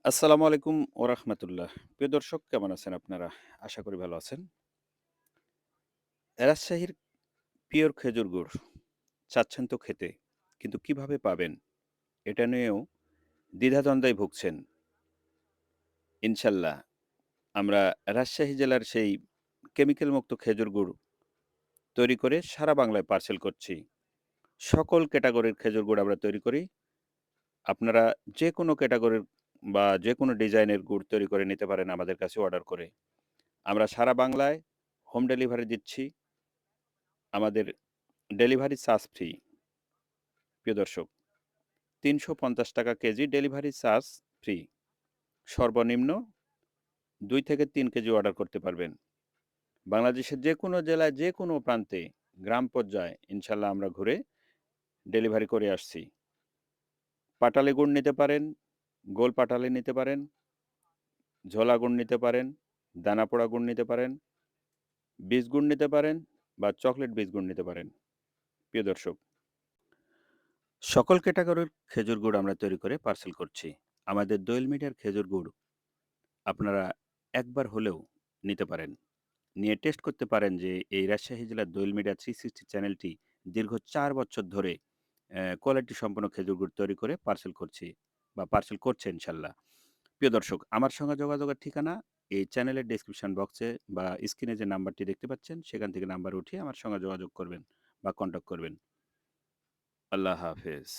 আসসালামু আলাইকুম ওরহমতুল্লাহ। প্রিয় দর্শক কেমন আছেন আপনারা? আশা করি ভালো আছেন। রাজশাহীর পিওর খেজুর গুড় চাচ্ছেন তো খেতে, কিন্তু কিভাবে পাবেন? এটা নিয়েও দ্বিধাদ্বন্দ্বে ভুগছেন। ইনশাল্লাহ আমরা রাজশাহী জেলার সেই কেমিক্যাল মুক্ত খেজুর গুড় তৈরি করে সারা বাংলায় পার্সেল করছি। সকল ক্যাটাগরির খেজুর গুড় আমরা তৈরি করি। আপনারা যেকোনো ক্যাটাগরির বা যেকোনো ডিজাইনের গুড় তৈরি করে নিতে পারেন আমাদের কাছে অর্ডার করে। আমরা সারা বাংলায় হোম ডেলিভারি দিচ্ছি। আমাদের ডেলিভারি চার্জ ফ্রি। প্রিয় দর্শক, ৳৩৫০ কেজি ডেলিভারি চার্জ ফ্রি। সর্বনিম্ন ২ থেকে ৩ কেজি অর্ডার করতে পারবেন। বাংলাদেশের যেকোনো জেলায় যেকোনো প্রান্তে গ্রাম পর্যায়ে ইনশাল্লাহ আমরা ঘুরে ডেলিভারি করে আসছি। পাটালি গুড় নিতে পারেন, গোল পাটালি নিতে পারেন, ঝোলা গুড় নিতে পারেন, দানাপোড়া গুড় নিতে পারেন, বীজ গুড় নিতে পারেন বা চকলেট বীজ গুড় নিতে পারেন। প্রিয় দর্শক, সকল ক্যাটাগরির খেজুর গুড় আমরা তৈরি করে পার্সেল করছি। আমাদের দোয়েল মিডিয়ার খেজুর গুড় আপনারা একবার হলেও নিতে পারেন। নিয়ে টেস্ট করতে পারেন যে এই রাজশাহী জেলার দোয়েল মিডিয়া 360 চ্যানেলটি দীর্ঘ ৪ বছর ধরে কোয়ালিটি সম্পন্ন খেজুর গুড় তৈরি করে পার্সেল করছি বা পার্সেল করছে ইনশাল্লাহ। প্রিয় দর্শক, আমার সঙ্গে যোগাযোগের ঠিকানা এই চ্যানেলের ডেসক্রিপশন বক্সে বা স্ক্রিনে যে নাম্বারটি দেখতে পাচ্ছেন সেখান থেকে নাম্বার উঠিয়ে আমার সঙ্গে যোগাযোগ করবেন বা কন্ট্যাক্ট করবেন। আল্লাহ হাফেজ।